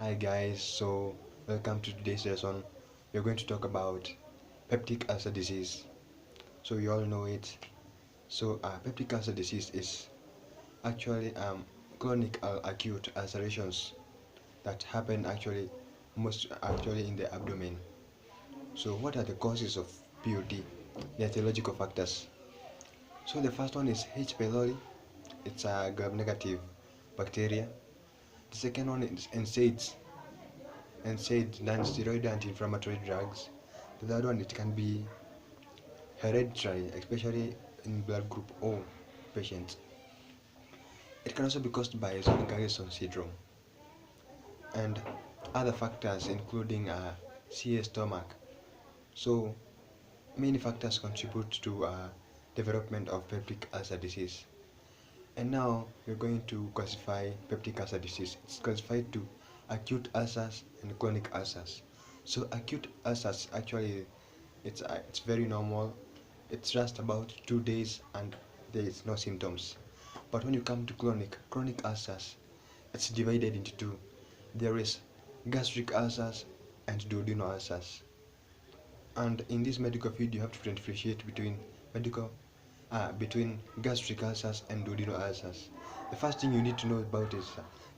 Hi guys, so welcome to today's lesson. We're going to talk about peptic ulcer disease. So you all know it. So peptic ulcer disease is actually chronic or acute ulcerations that happen most actually in the abdomen. So what are the causes of PUD? The etiological factors. So the first one is H. pylori. It's a gram-negative bacteria. The second one is NSAIDs, non-steroidal anti-inflammatory drugs. The third one, it can be hereditary, especially in blood group O patients. It can also be caused by Zolling-Garrison syndrome and other factors including CA stomach. So many factors contribute to development of peptic ulcer disease. And now we're going to classify peptic ulcer disease. It's classified to acute ulcers and chronic ulcers. So acute ulcers actually it's very normal. It's just about 2 days and there is no symptoms. But when you come to chronic ulcers, it's divided into two. There is gastric ulcers and duodenal ulcers. And in this medical field, you have to differentiate between gastric ulcers and duodenal ulcers. The first thing you need to know about is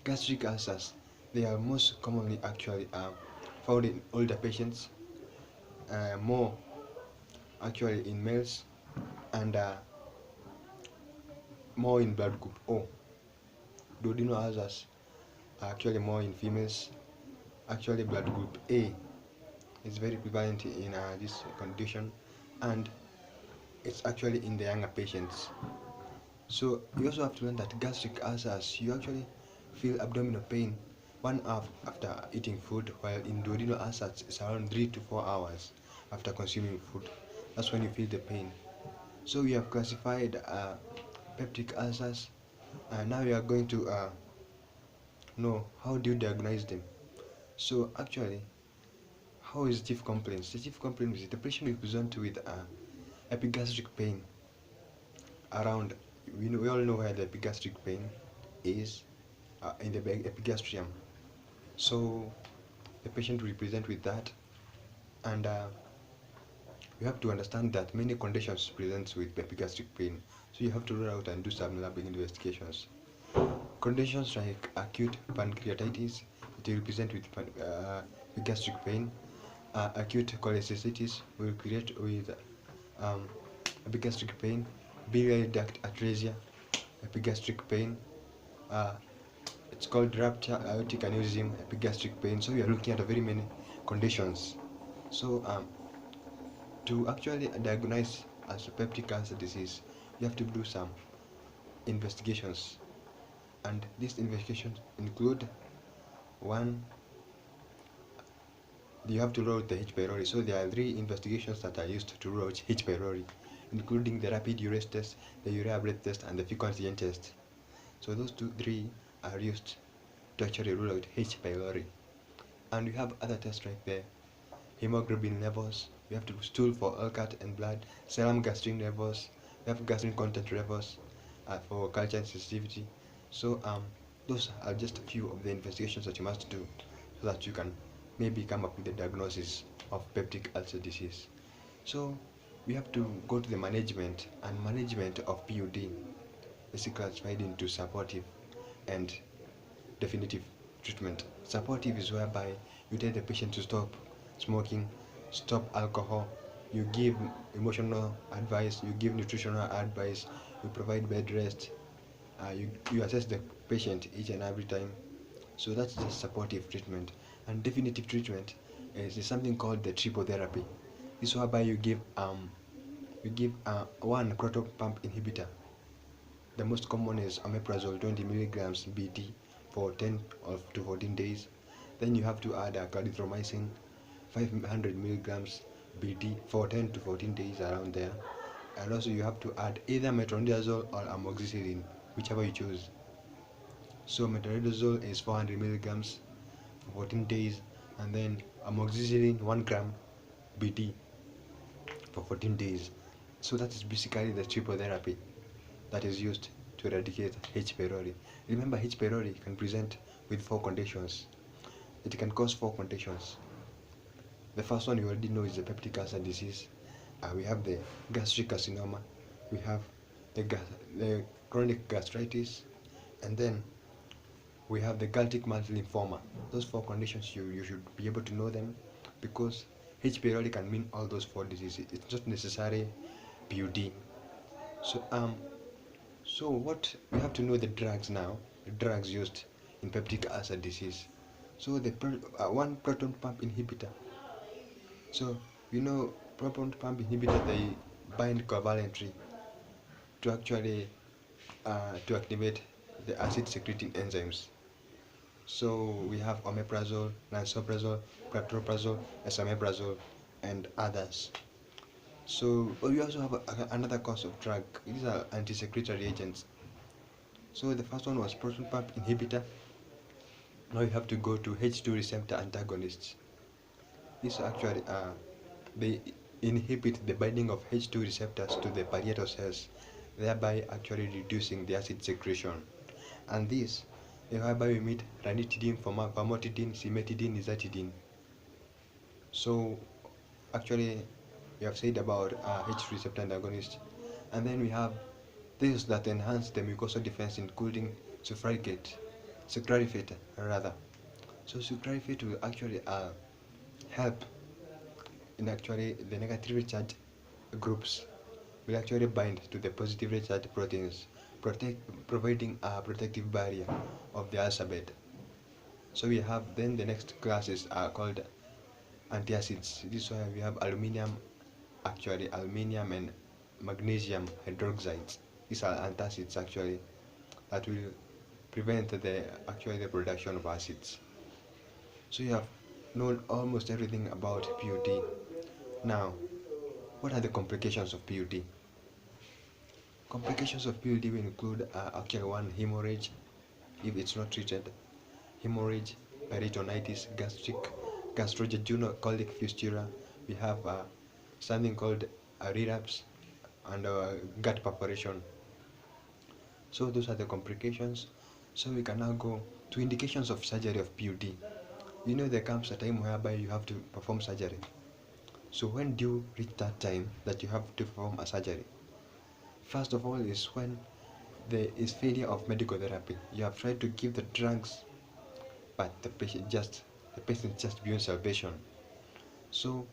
gastric ulcers. They are most commonly found in older patients, more actually in males, and more in blood group O. Duodenal ulcers are actually more in females. Actually, blood group A is very prevalent in this condition, and it's actually in the younger patients. So you also have to learn that gastric ulcers, you actually feel abdominal pain 1 hour after eating food, while in duodenal ulcers it's around 3 to 4 hours after consuming food. That's when you feel the pain. So we have classified peptic ulcers, and now we are going to know how do you diagnose them. So actually, how is chief complaints? The chief complaint is the patient will present with epigastric pain around. We all know where the epigastric pain is, in the epigastrium. So the patient will present with that, and you have to understand that many conditions present with epigastric pain. So you have to rule out and do some lab investigations. Conditions like acute pancreatitis, it will present with epigastric pain. Acute cholecystitis will create with epigastric pain. Biliary duct atresia, epigastric pain. Uh, it's called rupture aortic aneurysm, epigastric pain. So we are looking at very many conditions. So to actually diagnose as a peptic ulcer disease, you have to do some investigations, and these investigations include: one, you have to rule out the H. pylori. So there are 3 investigations that are used to rule out H. pylori, including the rapid urine test, the urea breath test, and the fecal antigen test. So those three are used to actually rule out H. pylori. And we have other tests right there: hemoglobin levels, we have to stool for alkat and blood, serum gastrin levels, we have gastrin content levels for culture sensitivity. So those are just a few of the investigations that you must do so that you can maybe come up with the diagnosis of peptic ulcer disease. So we have to go to the management, and management of PUD is classified into supportive and definitive treatment. Supportive is whereby you tell the patient to stop smoking, stop alcohol, you give emotional advice, you give nutritional advice, you provide bed rest, you assess the patient each and every time. So that's just supportive treatment. And definitive treatment is something called the triple therapy. This is whereby you give one proton pump inhibitor. The most common is omeprazole 20 milligrams BD for 10 to 14 days. Then you have to add clarithromycin 500 milligrams BD for 10 to 14 days, around there. And also you have to add either metronidazole or amoxicillin, whichever you choose. So metronidazole is 400 milligrams for 14 days, and then amoxicillin 1 gram BD for 14 days. So that is basically the triple therapy that is used to eradicate H. pylori. Remember, H. pylori can present with 4 conditions. it can cause four conditions. The first one you already know is the peptic ulcer disease. We have the gastric carcinoma, we have the chronic gastritis, and then we have the galactic mantle lymphoma. Those four conditions, you should be able to know them, because H. pylori can mean all those four diseases. It's not necessary PUD. So what we have to know, the drugs now, the drugs used in peptic ulcer disease. So the one proton pump inhibitor. So you know, proton pump inhibitor, they bind covalently to actually to activate the acid secreting enzymes. So we have omeprazole, lansoprazole, pantoprazole, esomeprazole, and others. So we also have another class of drug. These are anti-secretory agents. So the first one was proton pump inhibitor. Now you have to go to H2 receptor antagonists. These actually they inhibit the binding of H2 receptors to the parietal cells, thereby actually reducing the acid secretion. And this, whereby we meet ranitidine, famotidine, cimetidine, nizatidine. So actually we have said about H2 receptor antagonist, and then we have these that enhance the mucosal defense, including sucralfate rather. So sucralfate will actually help in actually the negatively charged groups will actually bind to the positively charged proteins, providing a protective barrier of the ulcer bed. So we have then the next classes are called antacids. This is why we have aluminium and magnesium hydroxides. These are antacids actually that will prevent the production of acids. So you have known almost everything about PUD. Now, what are the complications of PUD? Complications of PUD will include actually one, hemorrhage if it's not treated, hemorrhage, peritonitis, gastrojejunal colic fistula. We have something called a relapse and gut perforation. So those are the complications. So we can now go to indications of surgery of PUD. You know, there comes a time whereby you have to perform surgery. So when do you reach that time that you have to perform a surgery? First of all is when there is failure of medical therapy. You have tried to give the drugs, but the patient just beyond salvation. So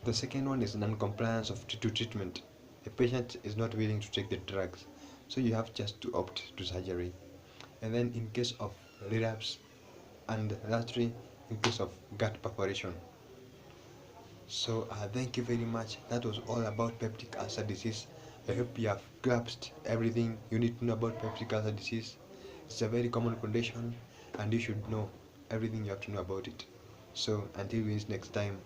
the second one is non-compliance to treatment. The patient is not willing to take the drugs, so you have just to opt to surgery. And then in case of relapse, and lastly in case of gut perforation. So thank you very much. That was all about peptic ulcer disease. I hope you have grasped everything you need to know about peptic ulcer disease. It's a very common condition, and you should know everything you have to know about it. So until we meet next time,